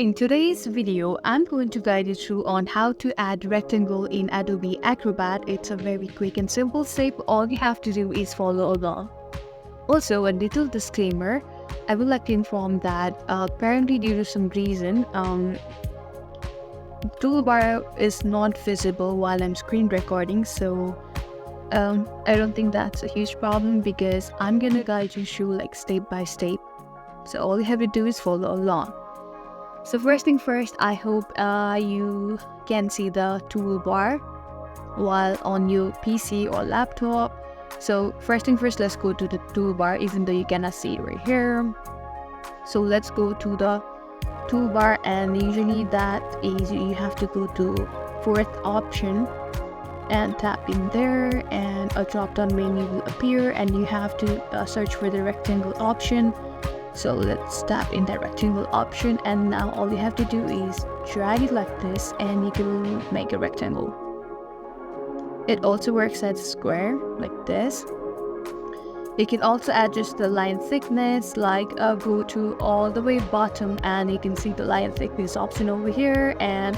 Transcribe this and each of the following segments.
In today's video, I'm going to guide you through on how to add rectangle in Adobe Acrobat. It's a very quick and simple step. All you have to do is follow along. Also, a little disclaimer, I would like to inform that apparently due to some reason, toolbar is not visible while I'm screen recording. So I don't think that's a huge problem because I'm gonna guide you through like step by step. So all you have to do is follow along. So first thing first, I hope you can see the toolbar while on your PC or laptop. So first thing first, let's go to the toolbar, even though you cannot see it right here. So let's go to the toolbar, and usually that is you have to go to fourth option and tap in there, and a drop down menu will appear, and you have to search for the rectangle option. So let's tap in that rectangle option, and now all you have to do is drag it like this and you can make a rectangle. It also works as a square like this. You can also adjust the line thickness, like go to all the way bottom and you can see the line thickness option over here, and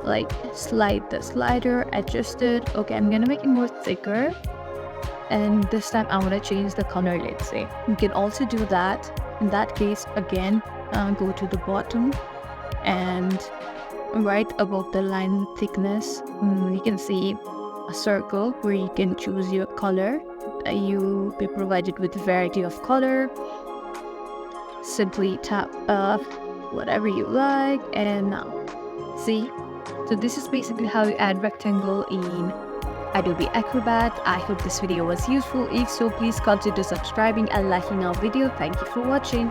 like slide the slider, adjust it. Okay, I'm gonna make it more thicker. And this time I'm gonna change the color, let's say. You can also do that. In that case, again, go to the bottom and right above the line thickness, you can see a circle where you can choose your color. You'll be provided with a variety of color. Simply tap whatever you like, and now see. So this is basically how you add rectangle in Adobe Acrobat. I hope this video was useful. If so, please consider subscribing and liking our video. Thank you for watching.